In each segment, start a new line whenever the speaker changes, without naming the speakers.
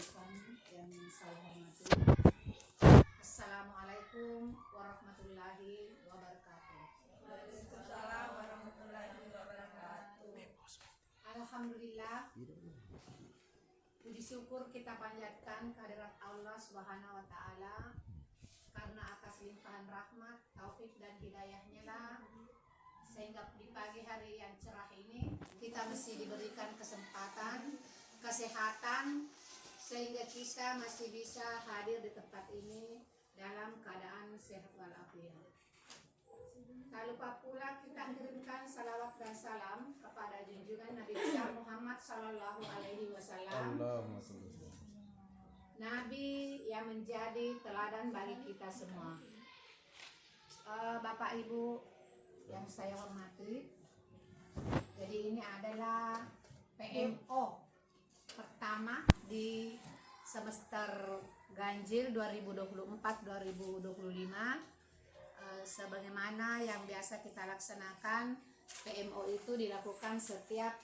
rekan yang saya hormati. Assalamualaikum warahmatullahi wabarakatuh.
Waalaikumsalam warahmatullahi wabarakatuh.
Alhamdulillah, puji syukur kita panjatkan kehadirat Allah Subhanahu wa taala karena atas limpahan rahmat, taufik dan hidayahnya lah sehingga di pagi hari yang cerah ini kita masih diberikan kesempatan, kesehatan sehingga kita masih bisa hadir di tempat ini dalam keadaan sehat walafiat. Tak lupa pula kita kirimkan salawat dan salam kepada junjungan Nabi besar Muhammad Sallallahu Alaihi Wasallam, Nabi yang menjadi teladan bagi kita semua. Bapak Ibu yang saya hormati, jadi ini adalah PMO pertama di semester ganjil 2024-2025. Sebagaimana yang biasa kita laksanakan, PMO itu dilakukan setiap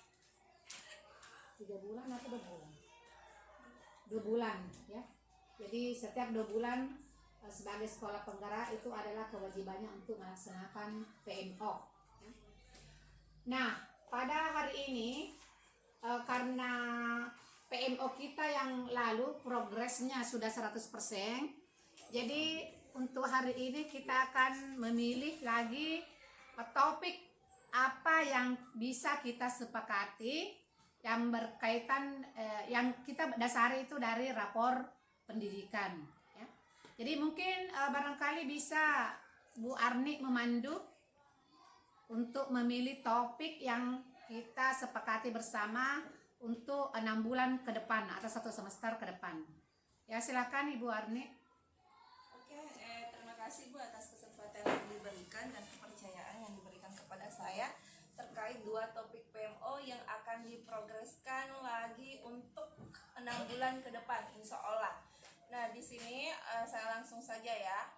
3 bulan atau 2 bulan? 2 bulan ya. Jadi setiap 2 bulan sebagai sekolah penggerak itu adalah kewajibannya untuk melaksanakan PMO ya. Nah, pada hari ini karena PMO kita yang lalu progresnya sudah 100%, jadi untuk hari ini kita akan memilih lagi topik apa yang bisa kita sepakati yang berkaitan yang kita dasari itu dari rapor pendidikan ya. Jadi mungkin barangkali bisa Bu Arni memandu untuk memilih topik yang kita sepakati bersama untuk 6 bulan ke depan atau 1 semester ke depan. Ya, silakan Ibu Arni.
Oke, terima kasih Bu atas kesempatan yang diberikan dan kepercayaan yang diberikan kepada saya terkait 2 topik PMO yang akan diprogreskan lagi untuk 6 bulan ke depan, insya Allah. Nah, di sini saya langsung saja ya.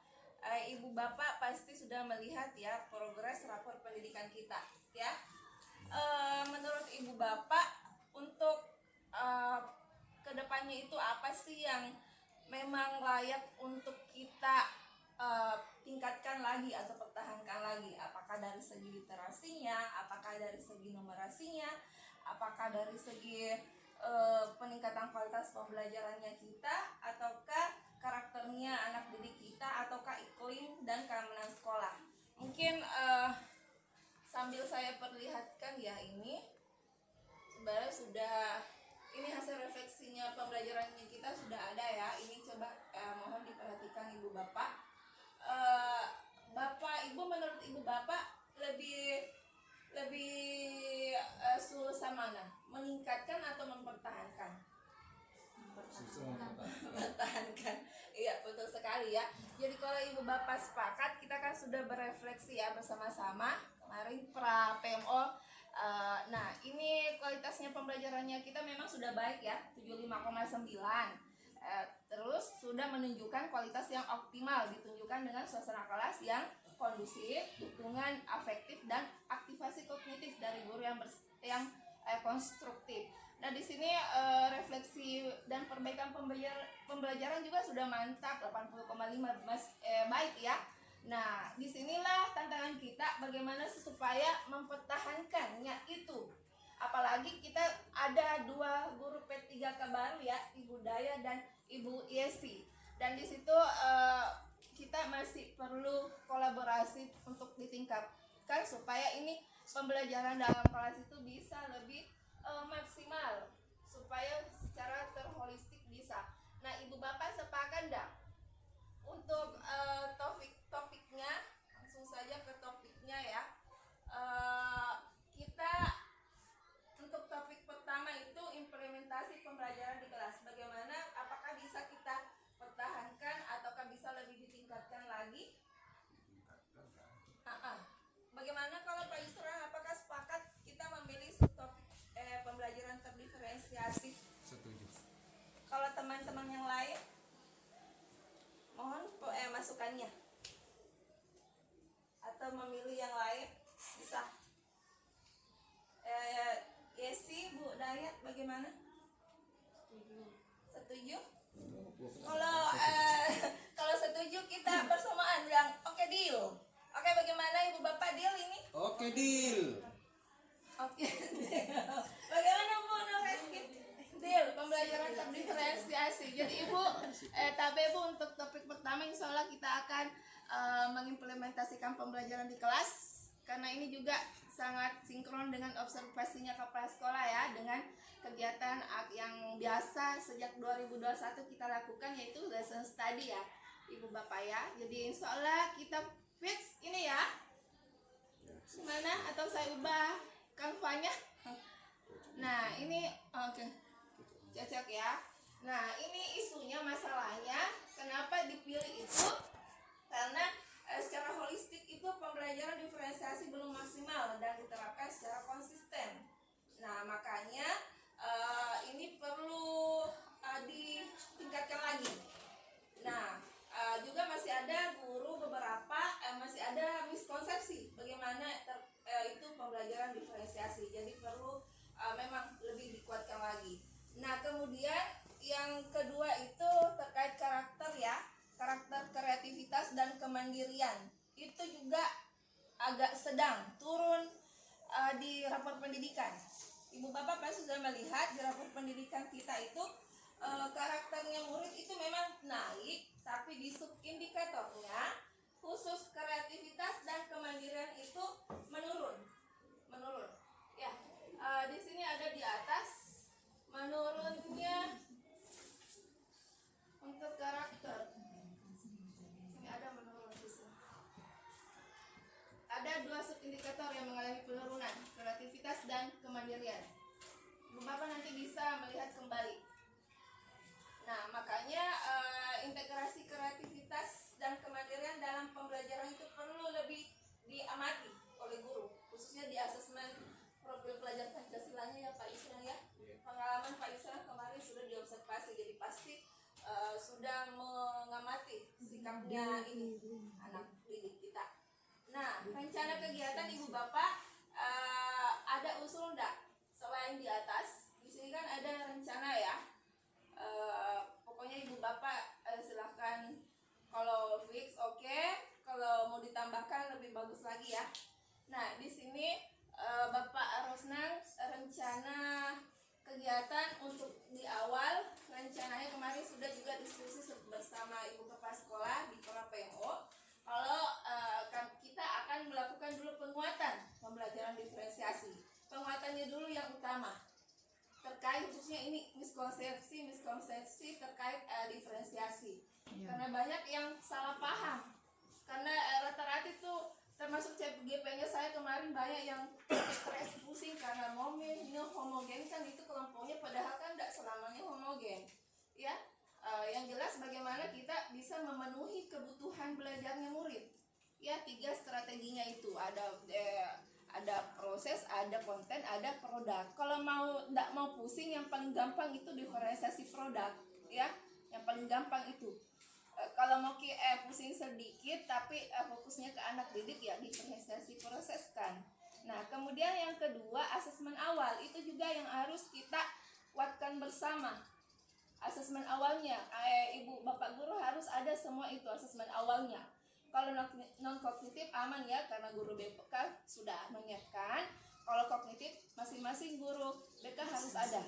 Ibu Bapak pasti sudah melihat ya progres rapor pendidikan kita ya. Menurut Ibu Bapak untuk kedepannya itu apa sih yang memang layak untuk kita tingkatkan lagi atau pertahankan lagi? Apakah dari segi literasinya, apakah dari segi numerasinya, apakah dari segi peningkatan kualitas pembelajarannya kita, ataukah karakternya anak didik kita, ataukah iklim dan keamanan sekolah? Mungkin sambil saya perlihatkan ya, ini sebenarnya sudah, ini hasil refleksinya pembelajarannya kita sudah ada ya. Ini coba mohon diperhatikan Ibu Bapak. Bapak Ibu, menurut Ibu Bapak lebih susah mana? Meningkatkan atau mempertahankan? Mempertahankan. Iya, betul sekali ya. Jadi kalau Ibu Bapak sepakat, kita kan sudah berefleksi ya bersama-sama kemarin pra PMO. Nah, ini kualitasnya pembelajarannya kita memang sudah baik ya, 75,9. Terus sudah menunjukkan kualitas yang optimal, ditunjukkan dengan suasana kelas yang kondusif, dukungan afektif dan aktivasi kognitif dari guru yang konstruktif. Nah, di sini refleksi dan perbaikan pembelajaran juga sudah mantap, 80,5 baik ya. Nah, disinilah tantangan kita bagaimana supaya mempertahankannya itu. Apalagi kita ada 2 guru P3K baru ya, Ibu Daya dan Ibu Yesi. Dan di situ kita masih perlu kolaborasi untuk ditingkatkan supaya ini pembelajaran dalam kelas itu bisa lebih maksimal, supaya secara terholistik bisa. Nah, Ibu Bapak sepakat enggak untuk topiknya? Langsung saja ke topiknya ya. Kita untuk topik pertama itu implementasi pembelajaran di kelas. Bagaimana, apakah bisa kita pertahankan ataukah bisa lebih ditingkatkan lagi? Bagaimana kalau Pak Yusran, apakah sepakat kita memilih topik pembelajaran terdiferensiasi?
Setuju.
Kalau teman-teman yang lain, mohon masukannya. Atau memilih yang lain, bisa. Yesi, Bu Dayat, bagaimana? Setuju? Kalau kalau setuju kita bersamaan bilang oke deal. Oke, bagaimana Ibu Bapak deal ini?
Oke, deal.
Oke. Bagaimana Bu Nureski? Deal, pembelajaran terdiferensiasi. Jadi Ibu, tabe Bu, untuk topik pertama insya Allah kita akan mengimplementasikan pembelajaran di kelas, karena ini juga sangat sinkron dengan observasinya kepala sekolah ya, dengan kegiatan yang biasa sejak 2021 kita lakukan, yaitu lesson study ya Ibu Bapak ya. Jadi insya Allah kita fix ini ya. Gimana? Atau saya ubah kanvanya? Nah ini oke, cocok ya. Nah ini isunya, masalahnya kenapa dipilih itu, karena secara holistik itu pembelajaran diferensiasi belum maksimal dan diterapkan secara konsisten. Nah makanya ini perlu ditingkatkan lagi. Nah juga masih ada guru beberapa masih ada miskonsepsi bagaimana itu pembelajaran diferensiasi, jadi perlu memang lebih dikuatkan lagi. Nah kemudian yang kedua itu terkait karakter ya, karakter kreativitas dan kemandirian itu juga agak sedang turun di rapor pendidikan. Ibu Bapak pasti sudah melihat di rapor pendidikan kita itu karakternya murid itu memang naik, tapi di subindikatornya khusus kreativitas dan kemandirian itu menurun. Ya, di sini ada di atas menurunnya untuk karakter. Ini ada menurun di sini. Ada 2 subindikator yang mengalami penurunan, kreativitas dan kemandirian. Ibu Bapak nanti bisa melihat kembali. Nah, makanya integrasi kreativitas dan kemandirian dalam pembelajaran itu perlu lebih diamati oleh guru, khususnya di asesmen profil pelajar Pancasilanya ya Pak Isran ya. Pengalaman Pak Isran kemarin sudah diobservasi, jadi pasti sudah mengamati sikapnya ini anak didik kita. Nah, rencana kegiatan Ibu Bapak ada usul enggak selain di atas? Di sini kan ada rencana ya. Pokoknya Ibu Bapak silahkan, kalau fix oke, kalau mau ditambahkan lebih bagus lagi ya. Nah di sini Bapak Rosnang rencana kegiatan untuk di awal, rencananya kemarin sudah juga diskusi bersama Ibu Kepala Sekolah di Kora PMO. Kalau kita akan melakukan dulu penguatan pembelajaran diferensiasi. Penguatannya dulu yang utama terkait khususnya ini miskonsepsi terkait diferensiasi ya. Karena banyak yang salah paham, karena rata-rata itu termasuk CGP-nya saya kemarin banyak yang stres pusing karena homogen kan itu kelompoknya, padahal kan tidak selamanya homogen ya. Yang jelas bagaimana kita bisa memenuhi kebutuhan belajarnya murid ya. 3 strateginya itu ada proses, ada konten, ada produk. Kalau tidak mau pusing, yang paling gampang itu diferensiasi produk ya, yang paling gampang itu. Kalau mau pusing sedikit tapi fokusnya ke anak didik ya diferensiasi proseskan. Nah kemudian yang kedua, asesmen awal itu juga yang harus kita kuatkan bersama. Asesmen awalnya Ibu Bapak guru harus ada semua itu asesmen awalnya. Kalau non kognitif aman ya, karena guru BK sudah menyiapkan. Kalau kognitif masing-masing guru BK harus ada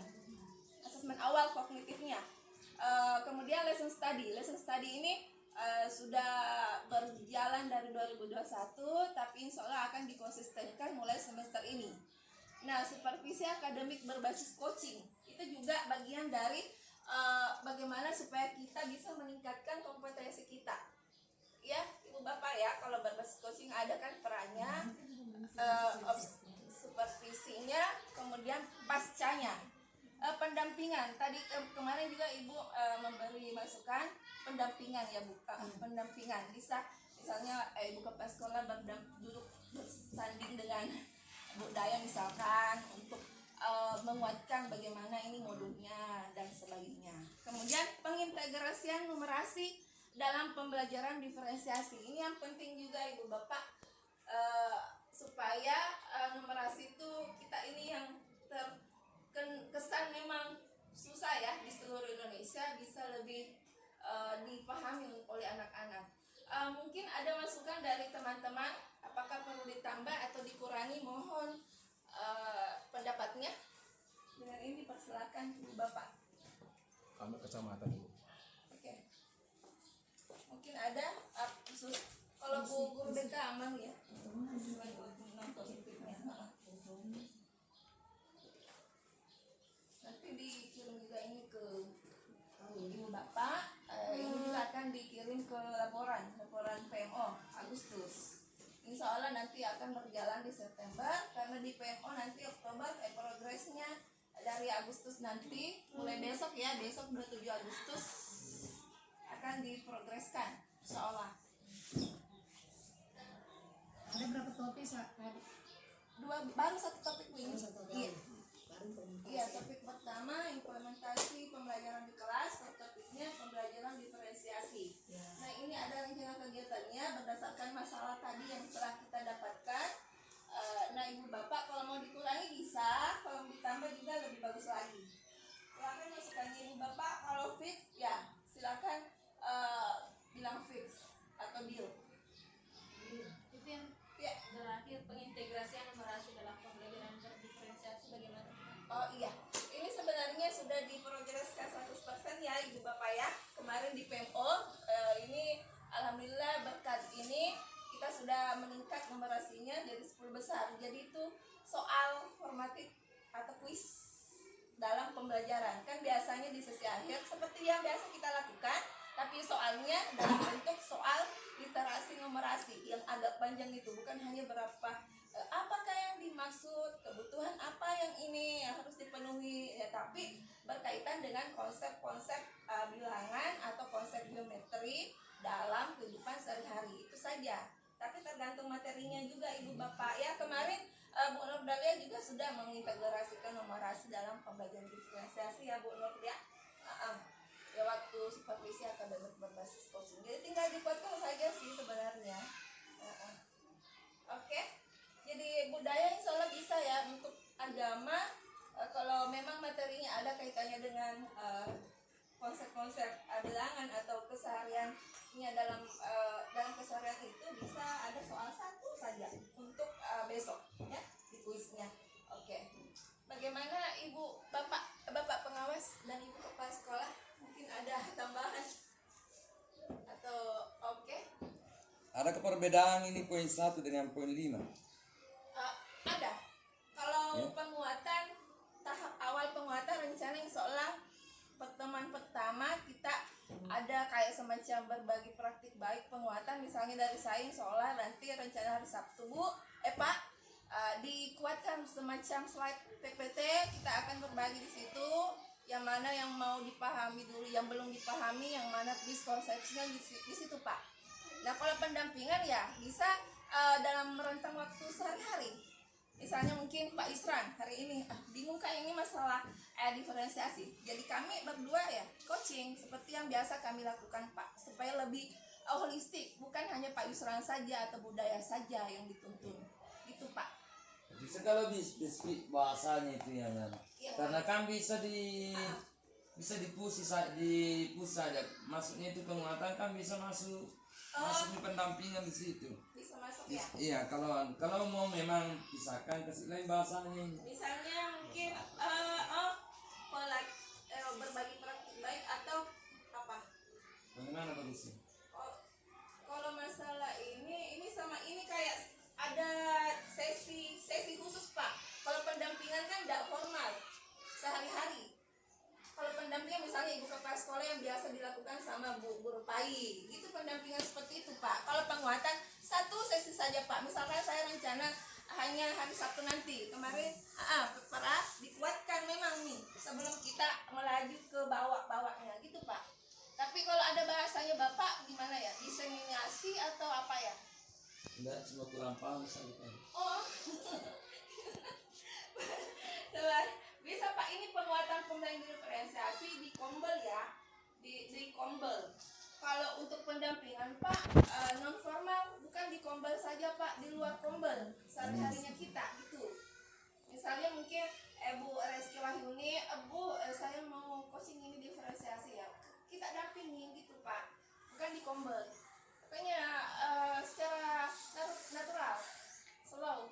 asesmen awal kognitifnya. Kemudian lesson study ini sudah berjalan dari 2021, tapi insya Allah akan dikonsistenkan mulai semester ini. Nah supervisi akademik berbasis coaching itu juga bagian dari bagaimana supaya kita bisa meningkatkan kompetensi kita ya Ibu Bapak ya. Kalau berbasis coaching ada kan perannya, supervisinya, kemudian pascanya, pendampingan. Tadi kemarin juga Ibu memberi masukan pendampingan ya Bu, pendampingan bisa misalnya Ibu Kepala Sekolah duduk bersanding dengan Bu Daya misalkan untuk menguatkan bagaimana ini modulnya dan sebagainya. Kemudian pengintegrasian numerasi dalam pembelajaran diferensiasi ini yang penting juga Ibu Bapak, supaya numerasi itu kita ini yang terkesan memang susah ya di seluruh Indonesia, ada masukan dari teman-teman, apakah perlu ditambah atau dikurangi? Mohon pendapatnya. Dengan ini persilakan Ibu Bapak.
Kami kecamatan Bu.
Oke. Mungkin ada khusus kalau Bu Guru BK aman ya. Nanti dikirim juga ini ke Ibu Bapak. Ini juga akan dikirim ke laporan PMO Agustus. Ini soalnya nanti akan berjalan di September, karena di PMO nanti Oktober progresnya dari Agustus nanti mulai besok ya, besok 27 Agustus akan diprogreskan seolah.
Ada berapa topik
Baru satu topik Bu ini. Iya.
baru
Iya, topik pertama implementasi pembelajaran di kelas, topiknya pembelajaran diferensiasi.
Ya.
Nah, ini ada rencana kegiatannya berdasarkan masalah tadi yang telah kita dapatkan. Nah, Ibu Bapak kalau mau dikurangi bisa, kalau ditambah juga lebih bagus lagi. Silakan masukannya Ibu Bapak. Kalau fix ya silakan bilang fix atau deal.
Itu yang
Ya.
terakhir, pengintegrasian numerasi dalam pembelajaran berdiferensiasi bagaimana?
Oh iya, ini sebenarnya sudah diprogreskan 100% ya Ibu Bapak ya. Kemarin di PMO ini alhamdulillah berkat ini kita sudah meningkat numerasinya dari 10 besar. Jadi itu soal formatif atau kuis dalam pembelajaran. Kan biasanya di sesi akhir seperti yang biasa kita lakukan, tapi soalnya dalam bentuk soal literasi numerasi yang agak panjang itu, bukan hanya berapa apakah yang dimaksud, kebutuhan apa yang ini yang harus dipenuhi ya, tapi berkaitan dengan konsep-konsep bilangan atau konsep geometri dalam kehidupan sehari-hari itu saja. Tapi tergantung materinya juga Ibu Bapak ya. Kemarin Bu Nur Dalia juga sudah mengintegrasikan numerasi dalam pembelajaran diferensiasi ya Bu Nur ya. Ya waktu supervisi akademik berbasis coaching. Jadi tinggal dikuatkan saja sih sebenarnya. Oke. Jadi budaya insya Allah bisa ya. Untuk agama kalau memang materinya ada kaitannya dengan konsep-konsep bilangan atau kesehariannya dalam keseharian itu bisa ada soal satu saja untuk besok ya di kuisnya. Oke. Bagaimana Ibu Bapak pengawas dan Ibu kepala sekolah, mungkin ada tambahan atau oke?
Ada perbedaan ini poin 1 dengan poin 5?
Ada. Kalau
Ya.
penguatan tahap awal penguatan rencana insya Allah pertemuan pertama kita ada kayak semacam berbagi praktik baik penguatan, misalnya dari saya insya Allah nanti rencana hari Sabtu Pak dikuatkan semacam slide PPT, kita akan berbagi di situ yang mana yang mau dipahami dulu, yang belum dipahami, yang mana miskonsepsinya di situ Pak. Nah kalau pendampingan ya bisa dalam rentang waktu sehari-hari. Misalnya mungkin Pak Isran hari ini bingung kayak ini masalah diferensiasi. Jadi kami berdua ya coaching seperti yang biasa kami lakukan Pak, supaya lebih holistik, bukan hanya Pak Isran saja atau budaya saja yang dituntun. Gitu Pak.
Bisa kalau spesifik bahasanya itu yang
Iya,
karena kan bisa dipusi saja. Maksudnya itu penguatan kan bisa masuk di pendampingan di situ.
Bisa masuk ya.
Iya, kalau mau memang pisahkan kasih lain bahasanya.
Misalnya mungkin berbagi praktik baik atau apa?
Bagaimana bagusnya?
Kalau masalah ini sama ini kayak ada sesi khusus Pak. Kalau pendampingan kan tidak formal sehari-hari. Kalau pendampingan misalnya ibu kepala sekolah yang biasa dilakukan sama Bu Guru PAI, itu pendampingan seperti itu Pak. Kalau penguatan satu sesi saja Pak. Misalkan saya rencana hanya hari Sabtu nanti. Kemarin para dikuatkan memang nih sebelum kita melaju ke bawah-bawahnya gitu Pak. Tapi kalau ada bahasanya Bapak gimana ya? Diseminasi atau apa ya?
Enggak, cuma kurang paham saja.
Oh. Coba bisa Pak, ini penguatan pembelajaran diferensiasi di Kombel ya. Di Kombel. Kalau untuk pendampingan Pak non formal bukan di Kombel saja Pak, di luar Kombel sehari-harinya kita gitu. Misalnya mungkin Bu Reski Wahyuni, saya mau coaching ini diferensiasi ya. Kita dampingin gitu Pak. Bukan di Kombel. Pokoknya secara natural, slow.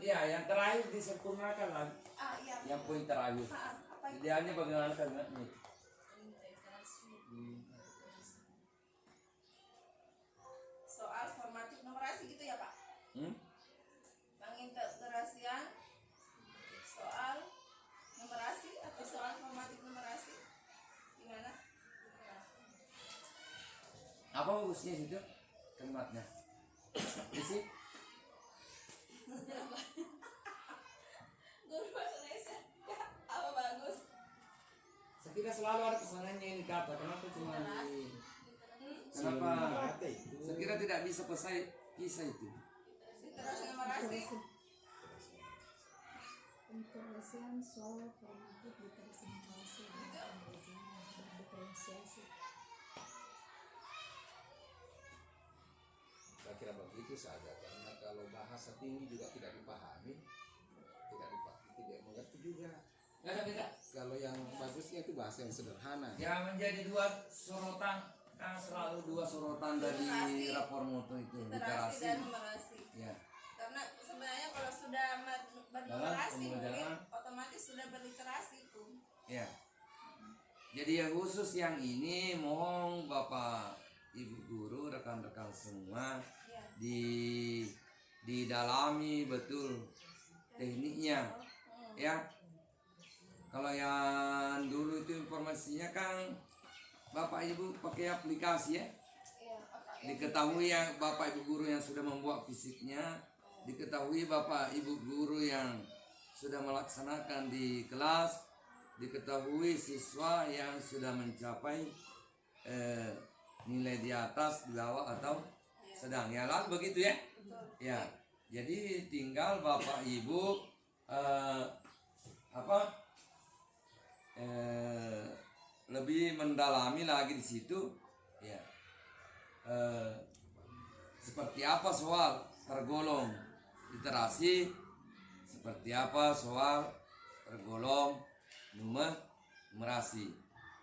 Yang terakhir disempurnakan lah.
Iya.
Yang poin terakhir.
Apa itu?
Idealnya bagaimana kalimatnya?
Soal formatif numerasi gitu ya Pak?
Hmm?
Pengintegrasian soal numerasi atau soal formatif numerasi gimana?
Apa bagusnya situ kalimatnya? Isi?
Guru bahasa Indonesia apa bagus?
Saya kira selalu ada pesanannya yang dikata. Kenapa cuma di... Kenapa? Saya kira tidak bisa selesai kisah itu.
Literasi numerasi.
Integrasian soal formatif literasi numerasi dan diferensiasi.
Saya kira begitu saja, karena kalau bahasa tinggi juga tidak dipahami, tidak mengerti juga.
Nggak ada beda.
Kalau yang bagusnya itu bahasa yang sederhana.
Yang menjadi dua sorotan, kan selalu dua sorotan dari
Literasi.
rapor mutu itu
Literasi dan numerasi.
Ya.
Karena sebenarnya kalau sudah bernumerasi
Dalam
mungkin
pembelajaran.
otomatis sudah berliterasi tuh.
Ya. Jadi yang khusus yang ini mohon Bapak Ibu guru, rekan-rekan semua
Iya.
didalami betul tekniknya. Ya. Kalau yang dulu itu informasinya kan Bapak Ibu pakai aplikasi ya.
Iya, apa ya?
Diketahui ya Bapak Ibu guru yang sudah membuat fisiknya, diketahui Bapak Ibu guru yang sudah melaksanakan di kelas, diketahui siswa yang sudah mencapai nilai di atas, di bawah atau sedang. Ya lah begitu ya. Ya. Jadi tinggal Bapak Ibu lebih mendalami lagi di situ. Ya. Seperti apa soal tergolong literasi, seperti apa soal tergolong numerasi.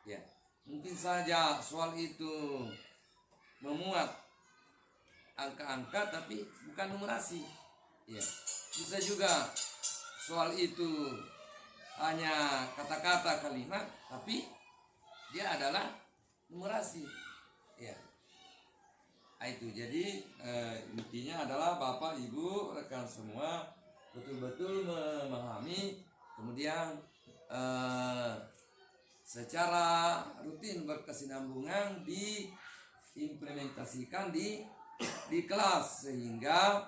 Ya, mungkin saja soal itu memuat angka-angka tapi bukan numerasi. Ya, bisa juga soal itu hanya kata-kata kalimat tapi dia adalah numerasi. Ya. Itu jadi intinya adalah Bapak Ibu rekan semua betul-betul memahami, kemudian secara rutin berkesinambungan diimplementasikan di kelas sehingga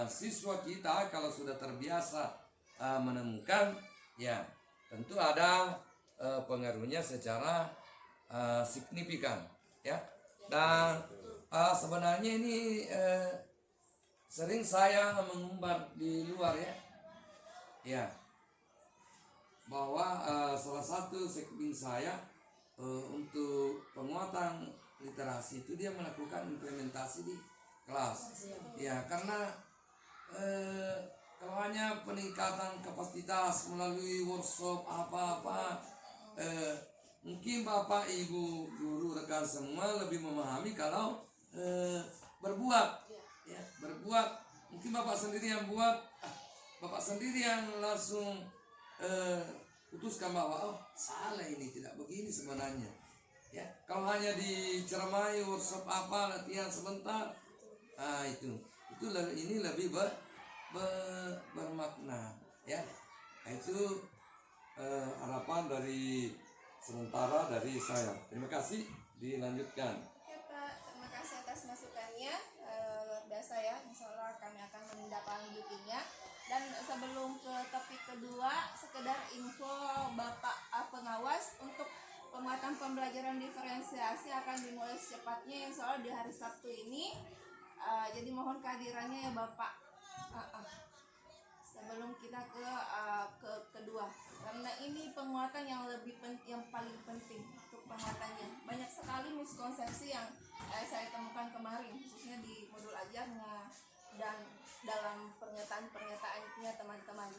siswa kita kalau sudah terbiasa menemukan, ya tentu ada pengaruhnya secara signifikan, ya. Dan sebenarnya ini sering saya mengumbar di luar ya bahwa salah satu sekbing saya untuk penguatan literasi itu dia melakukan implementasi di kelas, ya karena kalau hanya peningkatan kapasitas melalui workshop apa-apa, mungkin Bapak Ibu guru rekan semua lebih memahami kalau berbuat, ya berbuat. Mungkin Bapak sendiri yang buat, Bapak sendiri yang langsung putuskan bahwa oh salah ini, tidak begini sebenarnya. Ya kalau hanya diceramai workshop apa latihan sebentar, ini lebih bermakna, ya. Itu harapan dari sementara dari saya. Terima kasih, dilanjutkan.
Oke Pak, terima kasih atas masukannya. Luar biasa ya, insya Allah kami akan menindaklanjutinya. Dan sebelum ke topik kedua, sekedar info Bapak pengawas untuk penguatan pembelajaran diferensiasi akan dimulai secepatnya, insya Allah di hari Sabtu ini. Jadi mohon kehadirannya ya Bapak. Sebelum kita ke kedua, karena ini penguatan yang yang paling penting untuk penguatannya. Banyak sekali miskonsepsi yang saya temukan kemarin, khususnya di modul ajarnya dan dalam pernyataan-pernyataannya teman-teman.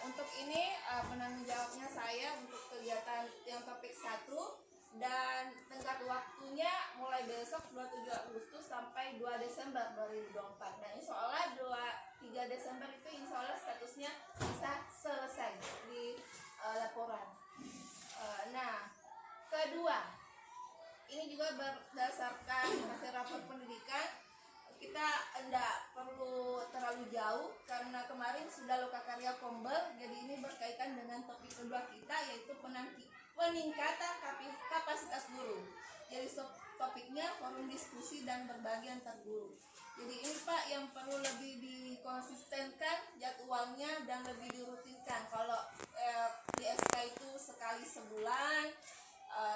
Untuk ini penanggung jawabnya saya untuk kegiatan yang topik 1 dan tenggat waktunya mulai besok 27 Agustus sampai 2 Desember 2024. Dan insya Allah 3 Desember itu insya Allah statusnya bisa selesai di laporan. Nah, kedua, ini juga berdasarkan hasil rapor pendidikan. Kita tidak perlu terlalu jauh karena kemarin sudah loka karya Kombel, jadi ini berkaitan dengan topik kedua kita, yaitu peningkatan kapasitas guru. Jadi topiknya forum diskusi dan berbagi antar guru. Jadi ini Pak yang perlu lebih dikonsistenkan jadwalnya dan lebih dirutinkan. Kalau di SK itu sekali sebulan,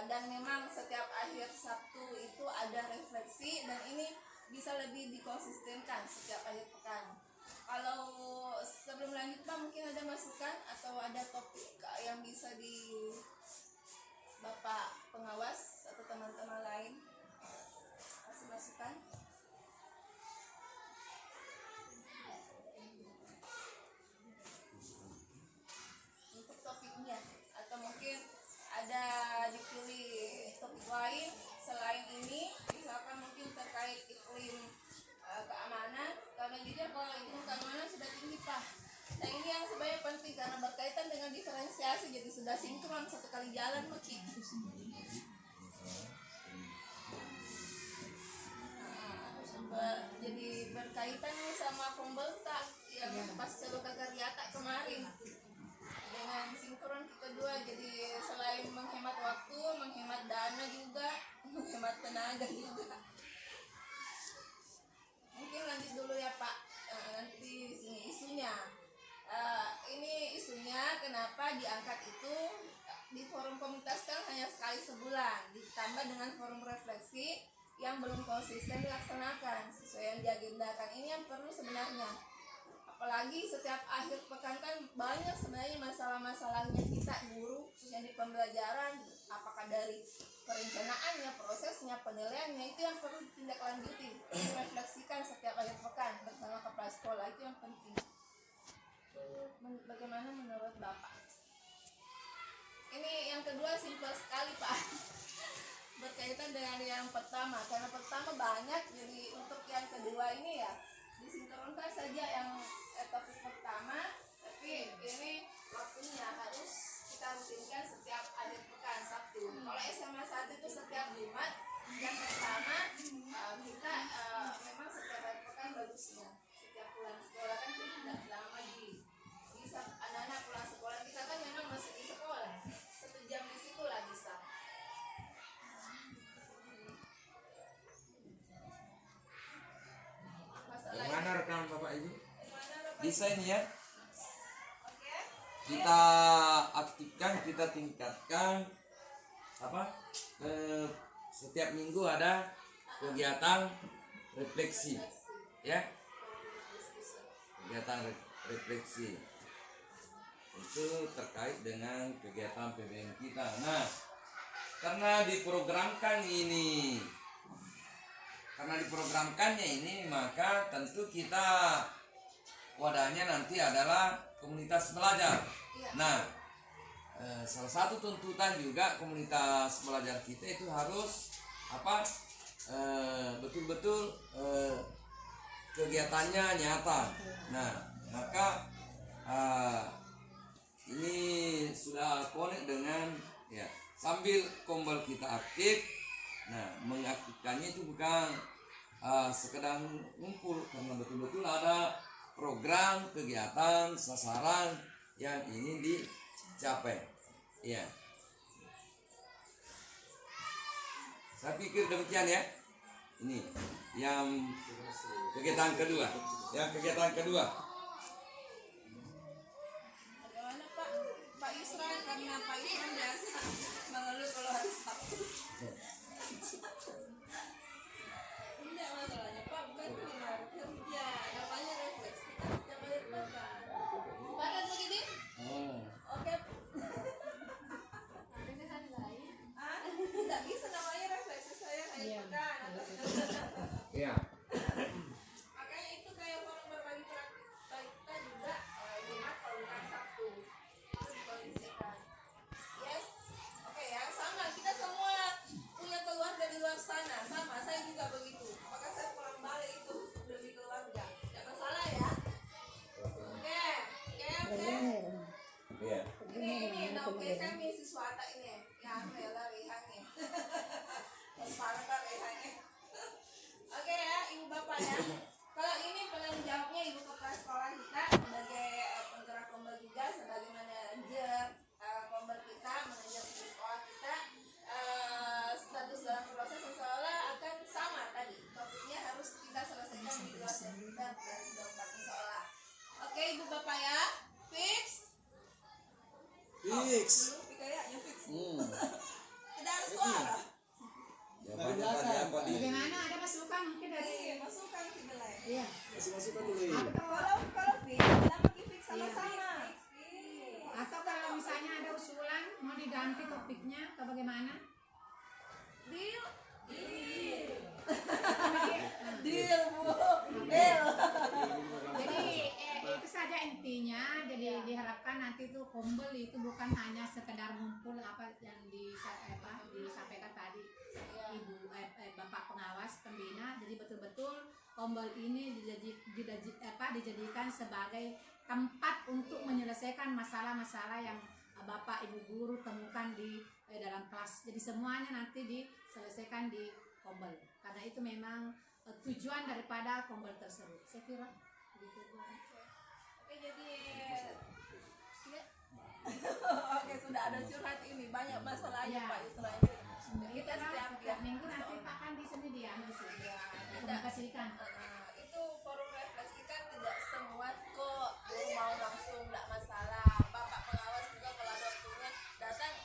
dan memang setiap akhir Sabtu itu ada refleksi, dan ini bisa lebih dikonsistenkan setiap akhir pekan. Kalau sebelum lanjut Pak, mungkin ada masukan atau ada topik yang bisa di Bapak pengawas atau teman-teman lain kasih masukan? Untuk topiknya, atau mungkin ada dipilih topik lain selain ini, misalkan mungkin terkait iklim keamanan, karena jujur kalau iklim keamanan sudah tinggi Pak. Nah ini yang sebenarnya penting karena berkaitan dengan diferensiasi, jadi sudah sinkron satu kali jalan Maki. Jadi berkaitan sama pembentak yang pas celuka karyata kemarin dengan sinkron kita dua, jadi selain menghemat waktu, menghemat dana juga, menghemat tenaga juga. Mungkin lanjut dulu ya Pak. Nanti di sini isunya. Ini isunya kenapa diangkat itu di forum komunitas kan hanya sekali sebulan, ditambah dengan forum refleksi yang belum konsisten dilaksanakan sesuai yang diagendakan. Ini yang perlu sebenarnya. Apalagi setiap akhir pekan kan banyak sebenarnya masalah-masalahnya kita guru, khususnya di pembelajaran, apakah dari perencanaannya, prosesnya, penilaiannya, itu yang perlu ditindaklanjuti, direfleksikan setiap akhir pekan bersama kepala sekolah, itu yang penting. Bagaimana menurut Bapak? Ini yang kedua simpel sekali Pak, berkaitan dengan yang pertama, karena pertama banyak, jadi untuk yang kedua ini ya disinkronkan saja yang topik pertama, tapi ini waktunya harus kita rutinkan setiap akhir pekan Sabtu. Kalau SMA 1 itu setiap Jumat, yang pertama kita memang setiap akhir pekan bagusnya. Setiap pulang sekolah kan kita tidak lama bisa anak-anak pulang sekolah, kita kan memang masih di sekolah, 1 jam di situ lah bisa.
Bagaimana rekan Bapak Ibu?
Gimana Bapak?
Bisa ini ya,
Oke.
kita aktifkan, kita tingkatkan apa? Setiap minggu ada kegiatan refleksi, ya. Kegiatan refleksi itu terkait dengan kegiatan PBM kita. Nah, karena diprogramkannya ini, maka tentu kita wadahnya nanti adalah komunitas belajar. Nah, salah satu tuntutan juga komunitas belajar kita itu harus apa? Betul-betul kegiatannya nyata. Nah, maka ini sudah connect dengan ya, sambil Kombel kita aktif. Nah, mengaktifkannya itu bukan sekedar ngumpul, karena betul-betul ada program, kegiatan, sasaran yang ingin dicapai. Ya, saya pikir demikian ya. Ini yang kegiatan kedua. Kegiatan kedua.
Bagaimana Pak? Pak Yusran, karena Pak Yusran biasa mengeluh kalau hari Sabtu. Enggak masalahnya Pak, bukan benar kerja, namanya refleksi kan setiap akhir pekan. Padat begini? Oke.
Ada hari lain.
Tidak bisa namanya refleksi saya akhir
Iya.
pekan.
Ya.
Makanya itu kayak forum berbagi praktik kita juga Jumat kalau bukan Sabtu itu dikondisikan. Yes, oke ya, sama kita semua Bapak ya. Fix.
Fix.
Belum kayaknya fix. Tidak ada
Iya.
suara.
Jawabannya tadi apa di?
Bagaimana, ada masukan mungkin dari
Masukkan ke belai.
iya
Masih masukkan dulu.
apa tuh?
Kalau fix, kita pakai fix sama-sama.
Atau kalau misalnya ada usulan mau diganti topiknya atau bagaimana?
Deal.
Deal,
Bu. Deal.
Jadi itu saja intinya. Jadi diharapkan nanti itu kombel itu bukan hanya sekedar ngumpul apa yang disampaikan tadi ibu bapak pengawas pembina. Jadi betul-betul kombel ini dijadikan sebagai tempat untuk menyelesaikan masalah-masalah yang bapak ibu guru temukan di dalam kelas. Jadi semuanya nanti diselesaikan di kombel. Karena itu memang tujuan daripada kombel tersebut. Saya kira begitu.
Oke, jadi Oke, sudah ada curhat ini banyak masalahnya
Ya.
Pak istilahnya.
Kita setiap minggu nanti Pak kan di sini dia di sini komunikasikan.
Itu forum refleksikan tidak semua kok mau langsung tidak masalah. Bapak pengawas juga kalau ada waktunya datang,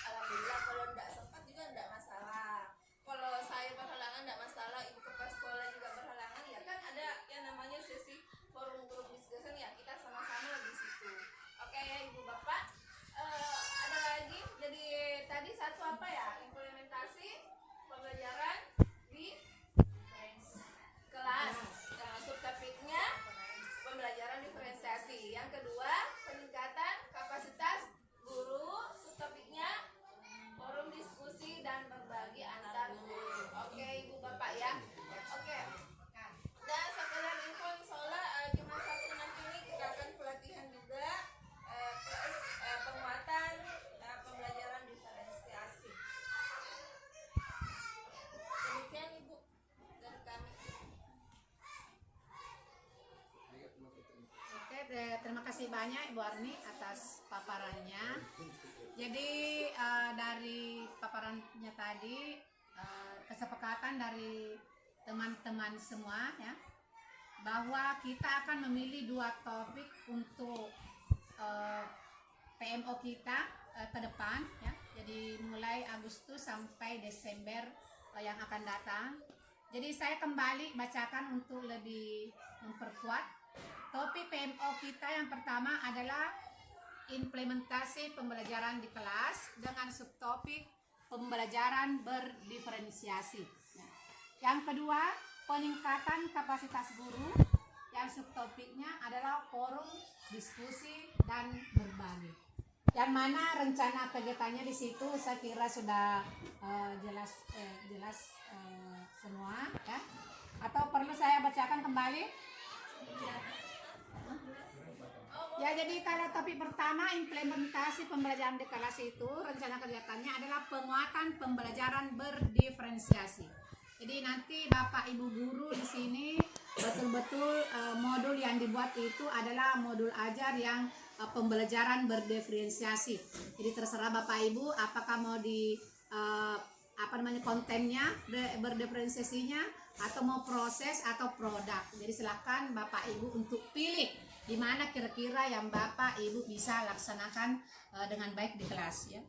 alhamdulillah. Kalau tidak sempat juga tidak masalah. Kalau saya berhalangan tidak masalah, ibu kepala sekolah juga berhalangan, ya kan ada yang namanya sesi forum grup discussion ya, kita sama-sama di situ. Oke ya ibu bapak. Ada lagi, jadi tadi satu apa ya, implementasi pembelajaran di kelas. Subtopiknya pembelajaran diferensiasi. Yang kedua, peningkatan kapasitas guru. Subtopiknya forum diskusi dan berbagi antar guru. Oke ibu bapak ya. Oke. Dan sekedar info, insyaallah Jumat Sabtu nanti ini kita akan pelatihan juga plus penguatan pembelajaran diferensiasi. Demikian ibu dari kami.
Oke, terima kasih banyak Ibu Arni atas paparannya. Jadi dari paparannya tadi kesepakatan dari teman-teman semua ya bahwa kita akan memilih 2 topik untuk PMO kita ke depan ya. Jadi mulai Agustus sampai Desember yang akan datang. Jadi saya kembali bacakan untuk lebih memperkuat. Topik PMO kita yang pertama adalah implementasi pembelajaran di kelas dengan subtopik pembelajaran berdiferensiasi. Yang kedua, peningkatan kapasitas guru. Yang subtopiknya adalah forum diskusi dan berbagi. Yang mana rencana kegiatannya di situ saya kira sudah jelas semua ya. Atau perlu saya bacakan kembali? Ya, jadi kalau topik pertama implementasi pembelajaran di kelas itu rencana kegiatannya adalah penguatan pembelajaran berdiferensiasi. Jadi nanti Bapak Ibu guru di sini betul-betul modul yang dibuat itu adalah modul ajar yang pembelajaran berdiferensiasi. Jadi terserah Bapak Ibu apakah mau di kontennya berdiferensiasinya atau mau proses atau produk. Jadi silakan Bapak Ibu untuk pilih di mana kira-kira yang Bapak Ibu bisa laksanakan dengan baik di kelas ya.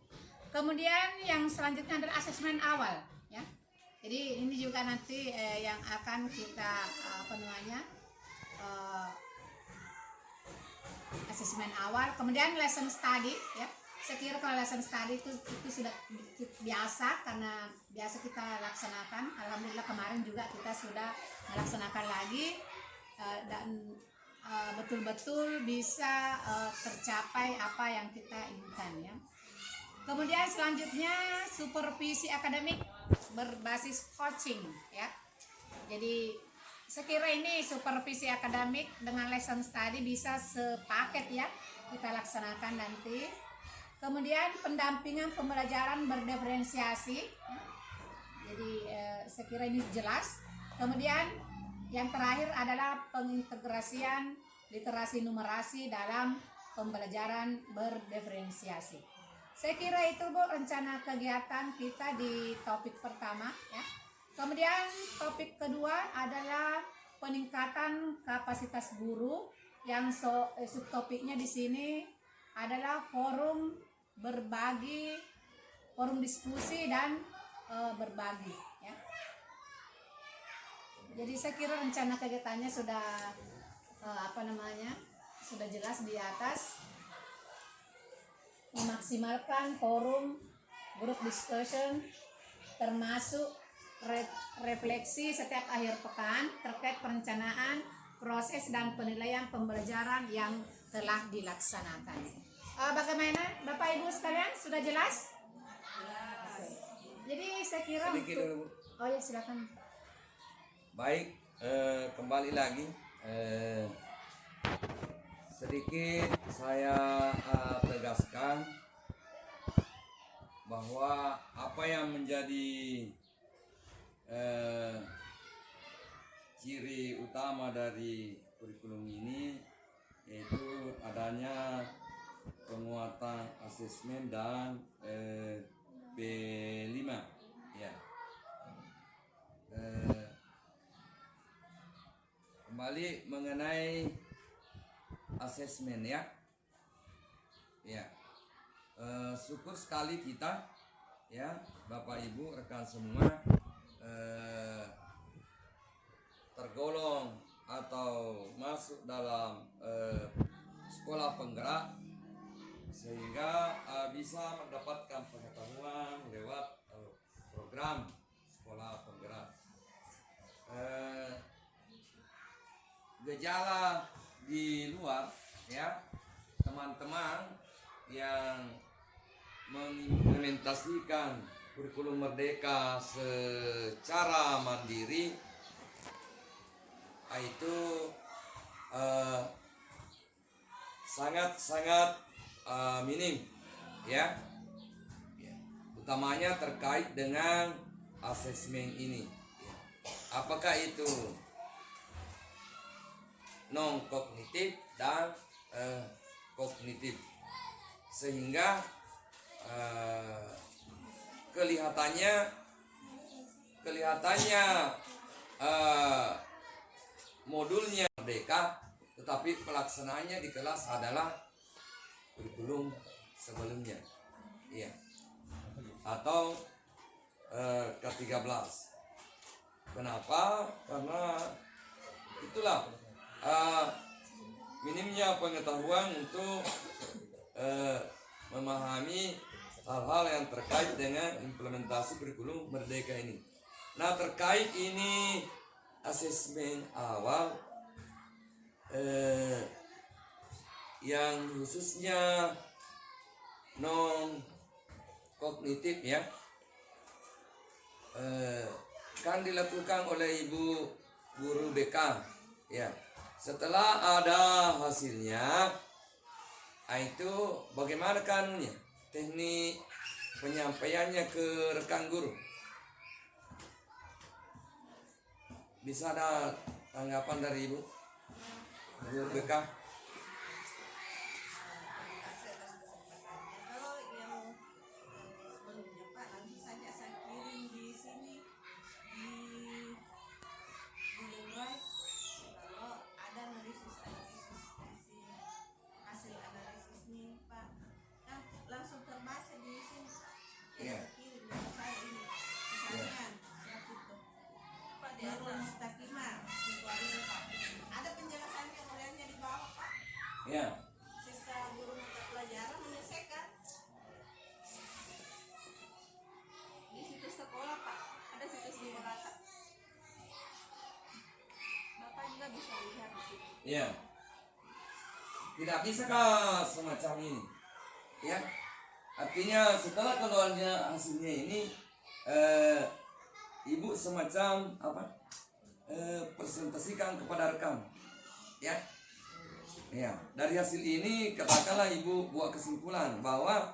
Kemudian yang selanjutnya adalah asesmen awal ya. Jadi ini juga nanti yang akan kita asesmen awal. Kemudian lesson study ya. Saya kira kalau lesson study itu sudah biasa karena biasa kita laksanakan. Alhamdulillah kemarin juga kita sudah melaksanakan lagi dan betul-betul bisa tercapai apa yang kita inginkan ya. Kemudian selanjutnya supervisi akademik berbasis coaching ya. Jadi sekira ini supervisi akademik dengan lesson study bisa sepaket ya kita laksanakan nanti. Kemudian pendampingan pembelajaran berdiferensiasi ya. Jadi sekira ini jelas. Kemudian yang terakhir adalah pengintegrasian literasi numerasi dalam pembelajaran berdiferensiasi. Saya kira itu Bu rencana kegiatan kita di topik pertama ya. Kemudian topik kedua adalah peningkatan kapasitas guru Yang subtopiknya di sini adalah forum berbagi, forum diskusi dan berbagi ya. Jadi saya kira rencana kegiatannya sudah sudah jelas di atas. Memaksimalkan forum group discussion termasuk refleksi setiap akhir pekan terkait perencanaan, proses dan penilaian pembelajaran yang telah dilaksanakan. Bagaimana Bapak Ibu sekalian, sudah jelas? Oke. Jadi saya kira
Sedikit dulu.
oh ya silakan.
Baik, kembali lagi. Sedikit saya tegaskan bahwa apa yang menjadi ciri utama dari kurikulum ini yaitu adanya penguatan asesmen dan P5 ya. Kembali mengenai asesmen ya. Syukur sekali kita ya Bapak Ibu rekan semua tergolong atau masuk dalam sekolah penggerak sehingga bisa mendapatkan pengetahuan lewat program sekolah penggerak. Gejala di luar ya teman-teman yang mengimplementasikan kurikulum merdeka secara mandiri itu sangat-sangat minim ya. Utamanya terkait dengan asesmen ini. Apakah itu non kognitif dan kognitif, sehingga kelihatannya modulnya merdeka, tetapi pelaksanaannya di kelas adalah kurikulum sebelumnya, iya, atau ke-13. Kenapa? Karena itulah minimnya pengetahuan untuk memahami hal-hal yang terkait dengan implementasi kurikulum merdeka ini. Nah, terkait ini asesmen awal yang khususnya non kognitif ya, kan dilakukan oleh Ibu Guru BK ya. Setelah ada hasilnya, itu bagaimana kanunnya, teknik penyampaiannya ke rekan guru? Bisa ada tanggapan dari Ibu Guru BK?
Kalau yang sebelumnya Pak, langsung saja saya kirim di sini di Google Drive. Kalau ada analisis dari sini, hasil analisis nih Pak, kan langsung terbaca di sini.
Iya.
Saya kirim dari saya ini, misalkan saya tutup Pak Darul Mustakimah visualnya Pak. Ada penjelasannya mulainya di bawah Pak.
Ya.
Sisa guru mata pelajaran menyelesaikan di situs sekolah Pak, ada situs di Morata. Bapak juga bisa lihat di situ.
Ya. Tidak bisakah semacam ini? Ya. Artinya setelah keluarnya hasilnya ini Ibu semacam apa? Presentasikan kepada rekan. Ya. Ya, dari hasil ini katakanlah Ibu buat kesimpulan bahwa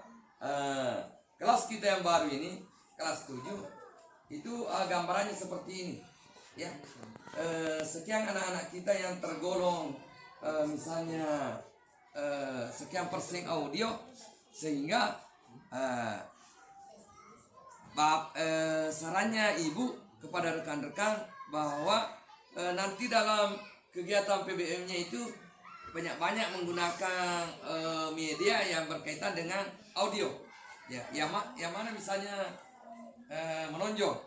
kelas kita yang baru ini, kelas 7 itu gambarannya seperti ini. Ya. Sekian anak-anak kita yang tergolong misalnya sekian persen audio, sehingga sarannya Ibu kepada rekan-rekan bahwa nanti dalam kegiatan PBM-nya itu banyak-banyak menggunakan media yang berkaitan dengan audio. Ya, yang mana misalnya menonjol.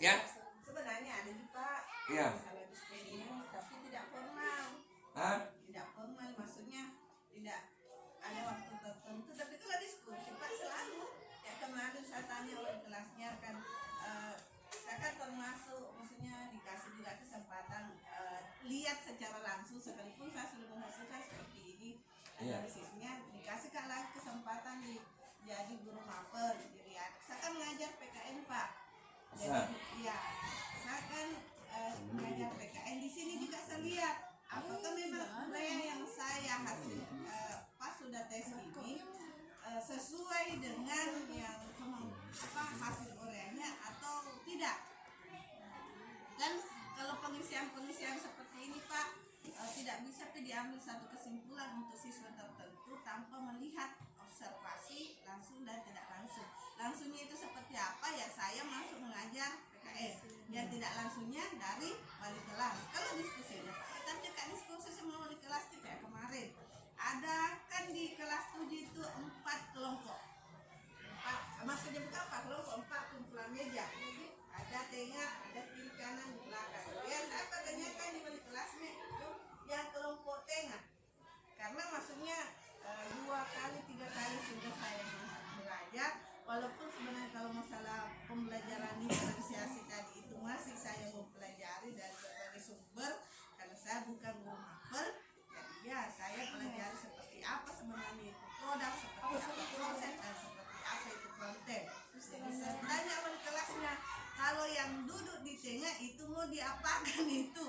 Ya.
Sebenarnya ada juga
Iya.
masalah diskusinya, tapi tidak formal.
Hah?
Tidak formal, maksudnya tidak ada waktu tertentu. Tapi kalau diskusi Pak selalu, ya kemarin saya tanya oleh kelasnya kan, saya kan termasuk, maksudnya dikasih juga kesempatan lihat secara langsung, sekalipun saya sudah menghasilkan seperti ini
Iya.
analisisnya, dikasih lagi kesempatan jadi guru mapel. Jadi saya kan mengajar PKN Pak. Jadi ya, saya kan mengajar PKN di sini juga saya lihat apakah memang uraian yang saya hasil pas sudah tes ini sesuai dengan yang hasil uraiannya atau tidak. Dan kalau pengisian seperti ini Pak, tidak bisa diambil satu kesimpulan untuk siswa tertentu tanpa melihat observasi langsung dan tidak langsung. Langsungnya itu seperti apa ya, saya masuk mengajar PKS, dan tidak langsungnya dari wali kelas. Kalau diskusinya Pak, kita cek diskusi sama wali kelas kita ya kemarin. Ada kan di kelas 7 itu 4 kelompok. Maksudnya bukan 4 kelompok, 4 kumpulan meja. Ada tengah, ada kiri kanan, di belakang. Ya saya tanyakan di wali kelasnya itu yang kelompok tengah. Karena maksudnya 2 kali 3 kali sudah saya belajar, walaupun sebenarnya kalau masalah pembelajaran diferensiasi tadi itu masih saya mempelajari dari berbagai sumber, karena saya bukan guru mapel. Jadi ya saya pelajari seperti apa sebenarnya itu produk, seperti apa proses, dan seperti apa itu konten. Jadi saya tanya wali kelasnya, kalau yang duduk di tengah itu mau diapakan itu?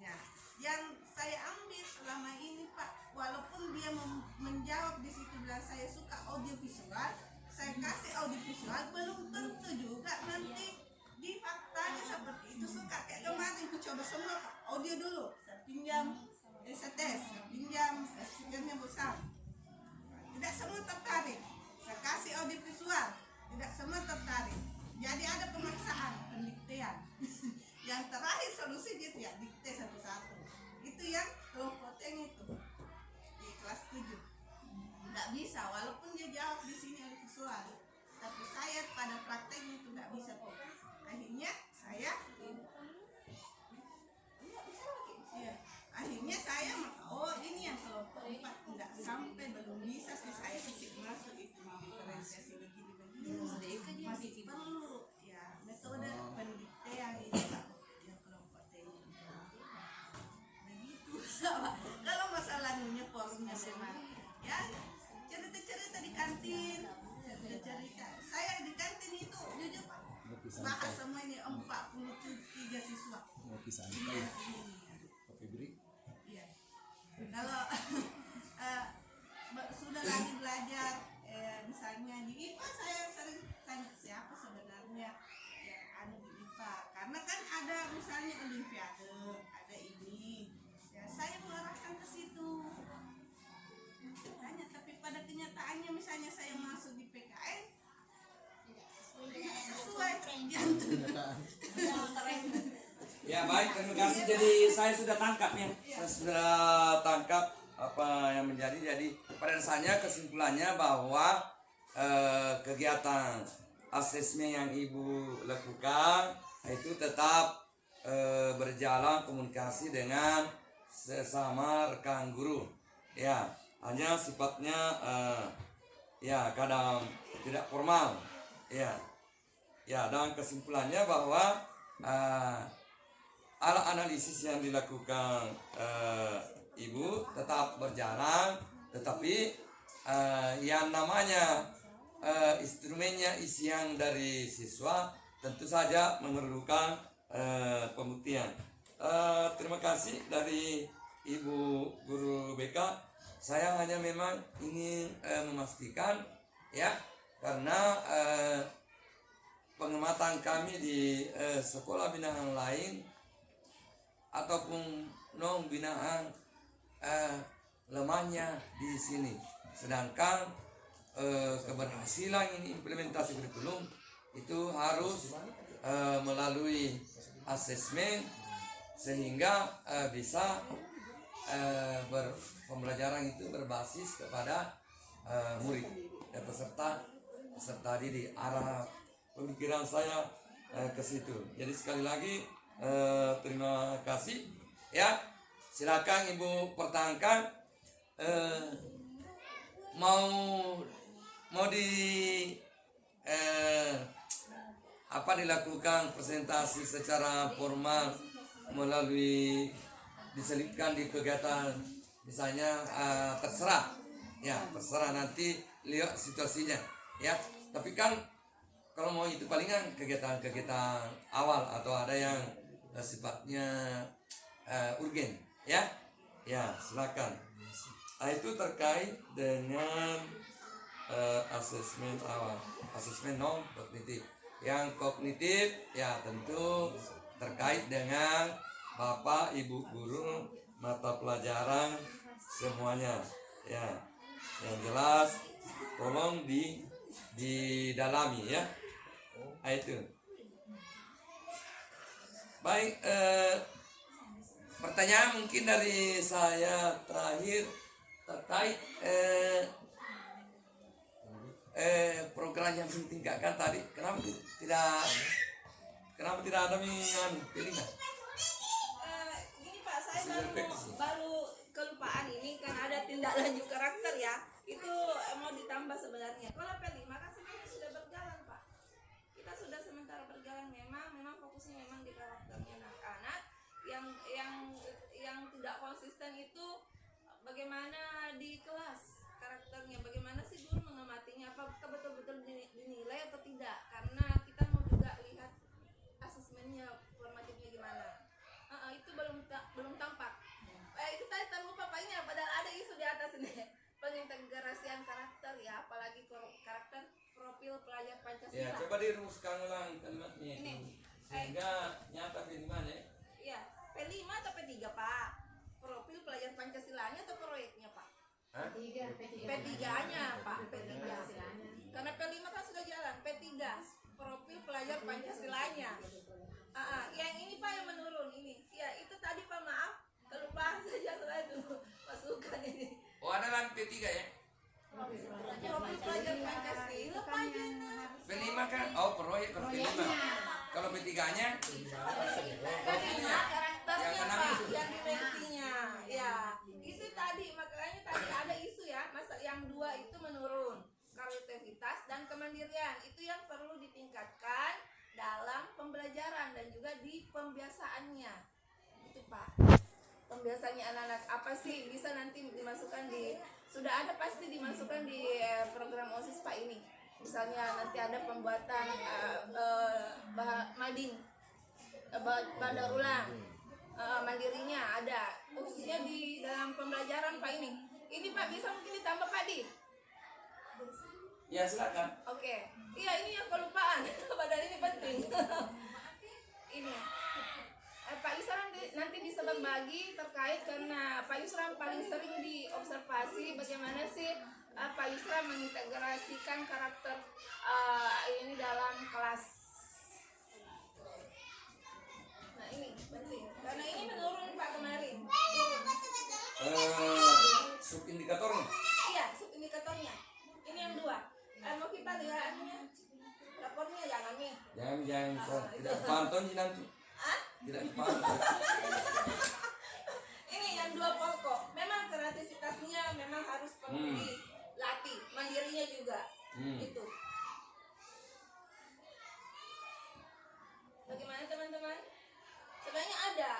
Nah, yang saya ambil selama ini Pak, walaupun dia menjawab di situ bilang saya suka audiovisual, saya kasih audiovisual, belum tentu juga nanti di faktanya seperti itu suka. Kayak kemarin aku coba semua Pak, audio dulu, saya pinjam, saya tes, saya pinjam, speakernya besar, tidak semua tertarik. Saya kasih audiovisual, tidak semua tertarik. Jadi ada pemaksaan, pendiktean. Yang terakhir solusi gitu ya, dikte satu-satu. Itu yang kelompok teng itu di kelas 7. Nggak bisa, walaupun dia jawab di sini ada visual, tapi saya pada prakteknya itu nggak bisa. Akhirnya saya akhirnya saya ini yang kelompok 4 nggak sampai, belum bisa sih saya ketik masuk itu diferensiasi begini masih perlu ya metode pendiktean ini Pak, yang kelompok teng begitu. Kalau masalah nunya forumnya memang ya cerita di kantin, cerita saya di kantin itu jujur Pak, bahas semua ini 43 siswa. Iya. Kalau sudah lagi belajar misalnya di IPA, saya sering tanya siapa sebenarnya yang ada di IPA, karena kan ada misalnya olimpiade, ada ini ya, saya mengarahkan ke situ tanya. Tapi pada kenyataannya misalnya saya masuk di PKN tidak sesuai
Ya baik, terima kasih. Jadi saya sudah tangkap ya. Saya sudah tangkap apa yang menjadi. Jadi pada dasarnya kesimpulannya bahwa kegiatan asesmen yang Ibu lakukan itu tetap berjalan komunikasi dengan sesama rekan guru. Ya, hanya sifatnya ya kadang tidak formal. Ya. Ya, dan kesimpulannya bahwa alat analisis yang dilakukan Ibu tetap berjalan, tetapi yang namanya instrumennya isian dari siswa tentu saja memerlukan pembuktian. Terima kasih dari Ibu Guru BK. Saya hanya memang ingin memastikan ya, karena pengamatan kami di sekolah binaan lain ataupun non binaan lemahnya di sini, sedangkan keberhasilan ini implementasi kurikulum itu harus melalui asesmen sehingga bisa pembelajaran itu berbasis kepada murid dan peserta didik. Arah pemikiran saya ke situ. Jadi sekali lagi terima kasih ya. Silakan Ibu pertahankan. Mau di dilakukan presentasi secara formal melalui diselipkan di kegiatan misalnya, terserah nanti lihat situasinya ya. Tapi kan kalau mau itu palingan kegiatan awal atau ada yang sifatnya urgen ya silakan. Itu terkait dengan asesmen awal, asesmen non kognitif. Yang kognitif ya tentu terkait dengan Bapak Ibu guru mata pelajaran semuanya ya. Yang jelas tolong didalami ya. Itu baik. Pertanyaan mungkin dari saya terakhir terkait program yang ditingkatkan tadi, kenapa tidak ada pilihan?
Gini Pak, saya baru kelupaan ini kan ada tindak lanjut karakter ya. Itu mau ditambah sebenarnya. Kalau P5 kan sebenarnya sudah berjalan Pak. Kita sudah sementara berjalan, memang fokusnya memang di karakternya anak-anak yang tidak konsisten itu bagaimana di kelas karakternya, bagaimana sih guru mengamatinya, apakah betul-betul dinilai atau tidak, karena kita mau juga lihat asesmennya formatifnya gimana. Itu belum tampak. Itu tadi terlupa Pak, ini padahal ada isu di atas ini pengintegrasian karakter ya, apalagi karakter profil pelajar Pancasila.
Ya, coba dirumuskan ulang kalimatnya itu sehingga nyata di mana ya?
Iya, P5 atau P3 Pak? Profil pelajar Pancasilanya atau proyeknya Pak? P3-nya Pak, P3. Karena P5 kan sudah jalan, P3 profil pelajar Pancasilanya. Yang ini Pak yang menurun ini. Ya, itu tadi Pak, maaf, kelupaan saja soal itu masukan ini.
Oh, ada lagi P3 ya?
Profil pelajar Pancasila Pak.
P5 kan? Oh, proyek kalau P5. Kalau P3-nya profilnya
Karakternya
yang
Pak,
itu.
yang dimensinya. Ya, itu tadi makanya tadi ada isu ya, masa yang 2 itu menurun. Kreativitas dan kemandirian itu yang perlu ditingkatkan dalam pembelajaran dan juga di pembiasaannya. Itu Pak. Pembiasaannya anak-anak apa sih bisa nanti dimasukkan sudah ada pasti dimasukkan di program OSIS Pak ini. Misalnya nanti ada pembuatan mading, bahan ulang, mandirinya ada, khususnya di dalam pembelajaran Pak ini. Ini Pak bisa mungkin ditambah Pak Di.
Ya silakan.
Oke, iya ini yang kelupaan, padahal ini penting. Ini Pak Yusra nanti bisa berbagi terkait, karena Pak Yusra paling sering diobservasi bagaimana sih Pak Yusra mengintegrasikan karakter ini dalam kelas. Nah ini penting, karena ini menurun Pak kemarin.
Subindikatornya.
Iya, subindikatornya. Ini yang 2. Mau kita lihat rapornya jangan nih.
Jangan tidak pantau nanti. Tidak dipantau.
Ini yang 2 pokok. Memang kreativitasnya memang harus perlu dilatih, mandirinya juga. Itu. Bagaimana teman-teman? Sebenarnya ada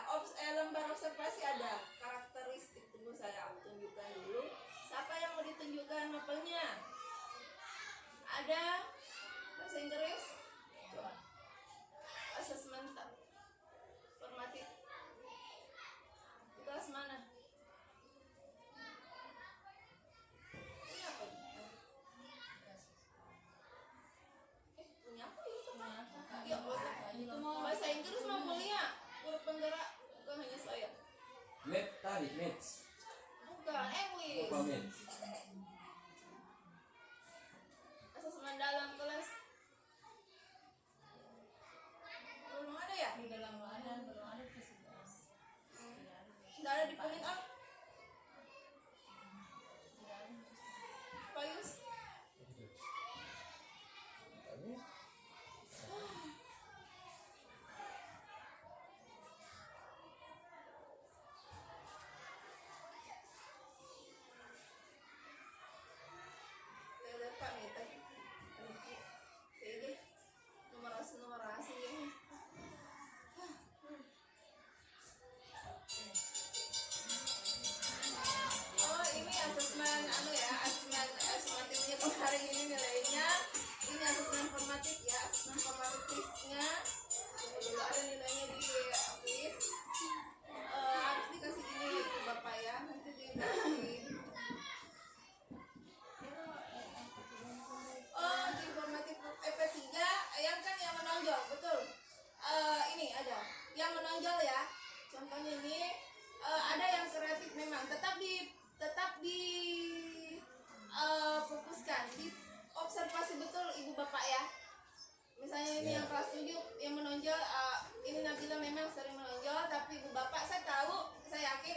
lembar observasi, ada karakteristik. Tunggu saya tunjukkan dulu. Siapa yang mau ditunjukkan mapelnya? Ada bahasa Inggris? Coba. Asesmen formatif. Di kelas mana? Ini apa ini? Punya apa itu? Ya, bahasa Inggris mau mulia. Huruf penggerak bukan hanya saya.
Maths.
Bukan, English.
Apa maths?
Asesmen dalam kelas. Belum ada ya?
Di dalam belum ada fisik.
Nggak ada di print out.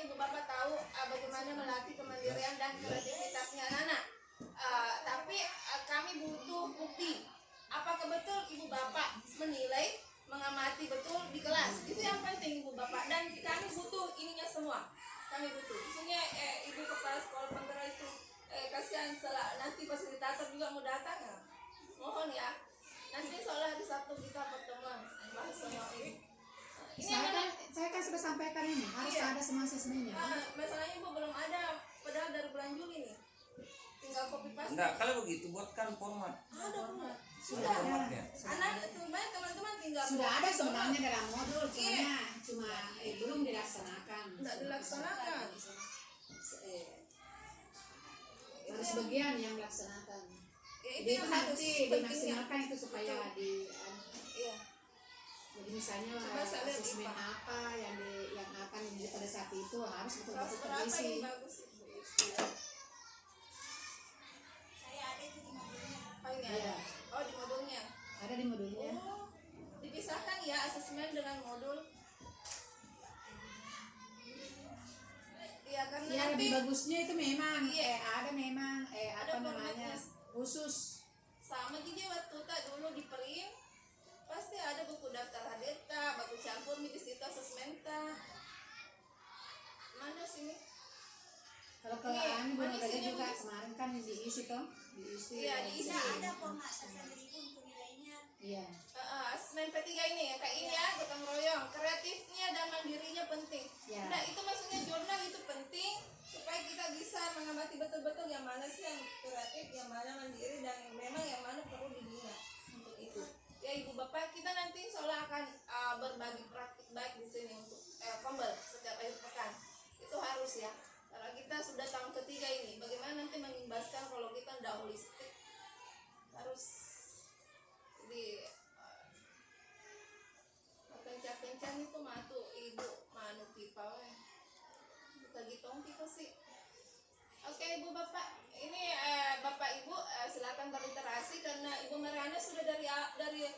ibu bapak tahu bagaimana melatih kemandirian dan kreativitasnya anak-anak. Tapi kami butuh bukti. Apakah betul ibu bapak menilai, mengamati betul di kelas? Itu yang penting ibu bapak. Dan kami butuh ininya semua. Kami butuh. Maksudnya ibu kepala sekolah penggerak itu kasihan nanti fasilitator juga mau datang ya. Mohon ya. Nanti soalnya hari Sabtu kita pertemuan bahas semua ini. Ini yang
Saya kan sudah sampaikan ini harus
Iya.
ada semua asesmennya.
masalahnya ibu belum ada, padahal dari bulan Juli nih. Tinggal copy paste.
Enggak, kalau begitu buatkan format.
Ada format.
Sudah ada.
Formatnya.
Anak sebenarnya teman-teman tinggal
Sudah ada
copy
sebenarnya
format.
dalam modul, cuma belum dilaksanakan.
Nggak dilaksanakan.
Harus sebagian yang dilaksanakan.
Ya, itu
Jadi
yang
itu
harus
nanti
pentingnya.
dimaksimalkan itu supaya di
Iya.
jadi misalnya
Coba saya lihat
asesmen
IPA.
apa yang akan pada saat itu harus
Kelas
betul-betul
berapa
terisi.
ini bagus ibu? Iya.
Saya ada itu di mobilnya.
Oh ini
Iya.
ada. Oh di modulnya.
Ada di modulnya.
Oh, dipisahkan ya asesmen dengan modul. Iya karena
Ya
nanti
lebih bagusnya itu memang
Iya.
ada memang
Ada
apa namanya
formatnya.
khusus.
sama jadi waktu tak dulu di perim pasti ada buku daftar hadeta, buku campur di situ asesmenta. Mana sini?
Kalau
Ini,
Ani belum
mana
ada
isinya,
juga
Bu?
kemarin kan diisi toh, diisi.
Iya, diisi.
Tidak ada format sasar ibu untuk nilainya.
Iya.
Asesmen P3 ini ya kayak ini ya, gotong royong. Kreatifnya dan mandirinya penting.
Ya.
Nah itu maksudnya jurnal itu penting supaya kita bisa mengamati betul-betul yang mana sih yang kreatif, yang mana mandiri, dan memang yang mana perlu dibina untuk itu. Ya ibu bapak kita nanti seolah akan berbagi praktik baik di sini untuk kombel setiap akhir pekan. Itu harus ya. Karena kita sudah tahun ketiga ini, bagaimana nanti mengimbaskan kalau kita tidak holistik harus di kencan-kencan itu matu ibu manu pipa weh kita gitong kita sih. Oke ibu bapak ini bapak ibu silakan berliterasi karena ibu Mariana sudah dari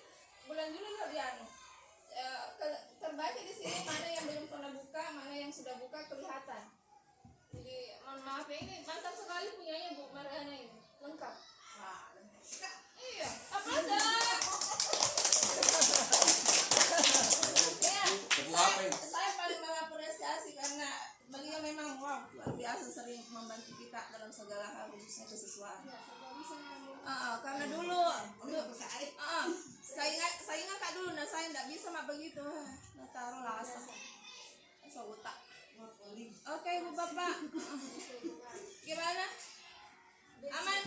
bulan Juli loh dia terbaca di sini mana yang belum pernah buka, mana yang sudah buka kelihatan. Jadi mohon maaf ya ini mantap sekali punyanya Bu Mariana ini lengkap. Iya apa ya, saya paling mengapresiasi karena beliau memang wow luar biasa sering membantu kita dalam segala hal khususnya kesesuaian. Karena dulu saya ingat kak dulu, nah saya tidak bisa mak begitu, nah taruh lah asal utak. Oke ibu bapak, gimana? Aman?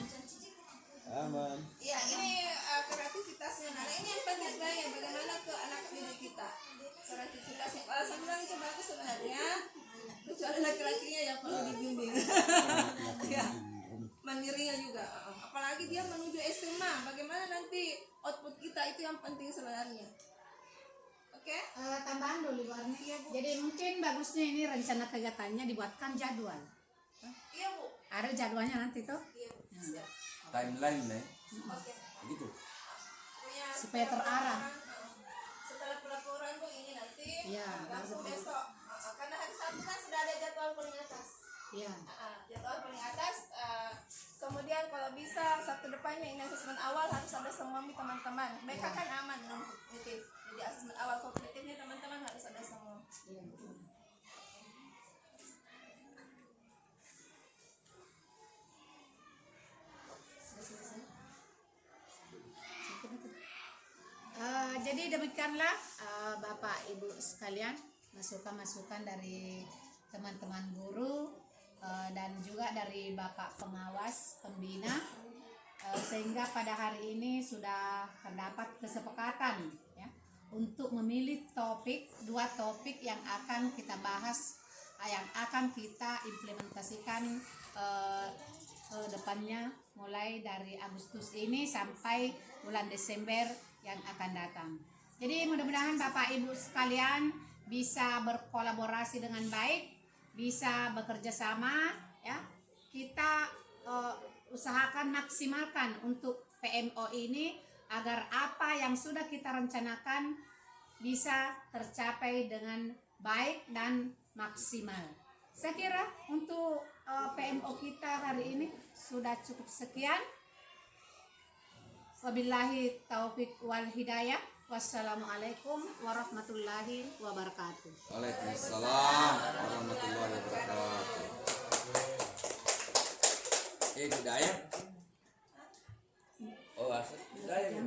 Aman.
Ya ini kreativitasnya, nah ini yang penting sebenarnya bagaimana ke anak didik kita kreativitasnya. Kalau saya bilang itu bagus sebenarnya, kecuali laki-lakinya yang perlu dibimbing. Ya, mandirinya juga. Apalagi dia menuju SMA, bagaimana nanti output kita itu yang penting sebenarnya. Oke?
Tambahan dulu Bu Arni. Jadi mungkin bagusnya ini rencana kegiatannya dibuatkan jadwal.
Iya bu.
Ada jadwalnya nanti tuh.
Iya bu. Siap.
Timeline nih.
Oke.
Begitu.
Punya
Supaya terarah.
Setelah pelaporan bu ini nanti
Iya,
langsung
baru.
besok. Karena hari Sabtu kan sudah ada jadwal paling atas.
Iya.
Jadwal paling atas. Kemudian kalau bisa Sabtu depannya ini asesmen awal harus ada semua teman-teman. BK kan aman non kognitif. Jadi asesmen awal kognitifnya teman-teman harus ada semua.
Iya, betul. Jadi demikianlah Bapak Ibu sekalian masukan-masukan dari teman-teman guru dan juga dari Bapak pengawas pembina sehingga pada hari ini sudah terdapat kesepakatan ya untuk memilih dua topik yang akan kita bahas, yang akan kita implementasikan ke depannya mulai dari Agustus ini sampai bulan Desember yang akan datang. Jadi mudah-mudahan Bapak Ibu sekalian bisa berkolaborasi dengan baik, bisa bekerja sama ya. Kita usahakan maksimalkan untuk PMO ini agar apa yang sudah kita rencanakan bisa tercapai dengan baik dan maksimal. Saya kira untuk PMO kita hari ini sudah cukup sekian. Wabillahi taufik wal hidayah. Wassalamualaikum warahmatullahi wabarakatuh.
Waalaikumsalam warahmatullahi wabarakatuh. Hidayah. Oh, asal hidayah.